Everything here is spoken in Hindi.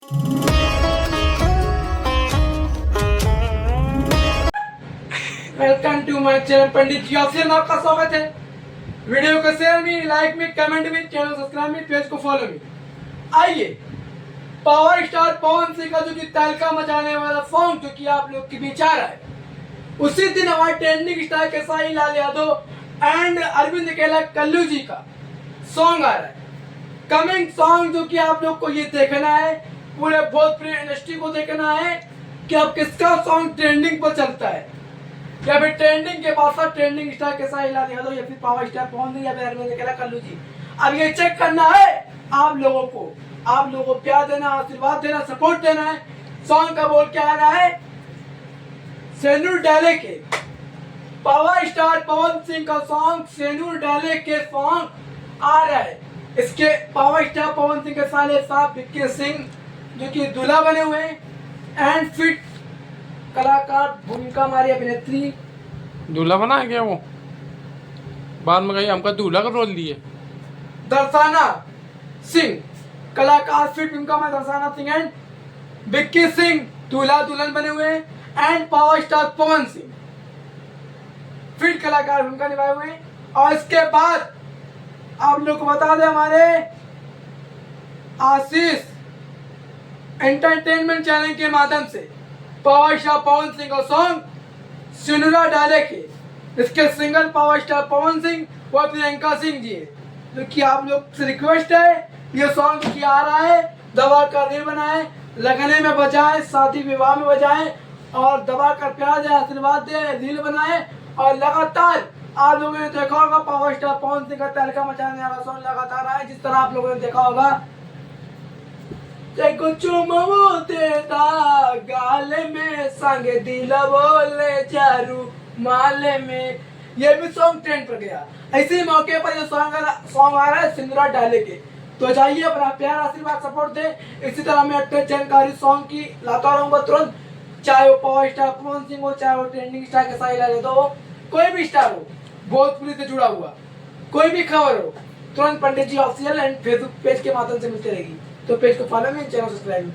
Welcome to my channel Pandit ji official में आपका स्वागत है। वीडियो को शेयर में, लाइक में, कमेंट में, चैनल सब्सक्राइब में, पेज को फॉलो में। आइए, पावर स्टार पवन सिंह का जो कि तहलका मचाने वाला सॉन्ग जो कि आप लोग के बीच आ रहा है, उसी दिन हमारे trending star Khesari Lal Yadav and Arvind Akela Kallu जी का सॉन्ग आ रहा है। कमिंग सॉन्ग जो कि आप लोग को ये देखना है, पूरे भोजपुरी इंडस्ट्री को देखना है कि अब किसका सॉन्ग ट्रेंडिंग पर चलता है, या फिर ट्रेंडिंग के बाद ट्रेंडिंग स्टार खेसारी लाल यादव या फिर पावर स्टार पवन सिंह या फिर अरविंद केला कल्लू जी। अब ये चेक करना है आप लोगों को प्यार देना, आशीर्वाद देना, सपोर्ट देना है। सॉन्ग का बोल क्या आ रहा है, सेनूर डाले के पावर स्टार पवन सिंह का सॉन्ग, सेनूर डाले के सॉन्ग आ रहा है। इसके पावर स्टार पवन सिंह के साले साहब विक्की सिंह जो कि दूल्हा बने हुए हैं एंड फिट कलाकार भूमिका हमारी अभिनेत्री दूल्हा बना है क्या वो? बाद में कहीं हमका दूल्हा का रोल दिए। दर्शना सिंह कलाकार फिट भूमिका में दर्शना सिंह एंड विक्की सिंह दूल्हा दुल्हन बने हुए हैं and power star Pawan Singh fit कलाकार भूमिका निभाए हुए हैं। और इसके बाद आप लोग को बता दें, हमारे आशीष एंटरटेनमेंट चैनल के माध्यम से पावर स्टार पवन सिंह का सॉन्ग सिनुरा डाले के, इसके singer power star Pawan Singh व प्रियंका सिंह जी है। जो कि आप लोग से रिक्वेस्ट है, ये सॉन्ग की आ रहा है, दबा कर रील बनाए, लगने में बजाए, शादी विवाह में बजाए और दबा कर प्यार दे, आशीर्वाद दे, रील बनाए। और लगातार आप लोगों ने देखा होगा पावर स्टार पवन सिंह का तहलका मचाने वाला सॉन्ग लगातार आए, जिस तरह आप लोगों ने देखा होगा गाल में संग दिल बोले चारू माले में, ये भी सॉन्ग ट्रेंड पर गया। ऐसे मौके पर ये सॉन्ग आ रहा है सिंदूरा डाले के। तो जाइए अपना प्यार आशीर्वाद सपोर्ट दे। इसी तरह मैं अपने जानकारी सॉन्ग की लाता रहूंगा तुरंत, चाहे वो पावर स्टार पवन सिंह हो, चाहे वो ट्रेंडिंग स्टार खेसारी लाल यादव हो, कोई भी स्टार हो, भोजपुरी से जुड़ा हुआ कोई भी खबर हो, तुरंत पंडित ji official and Facebook page के माध्यम से मिलती रहेगी। तो पेज को फॉलो में, चैनल सब्सक्राइब।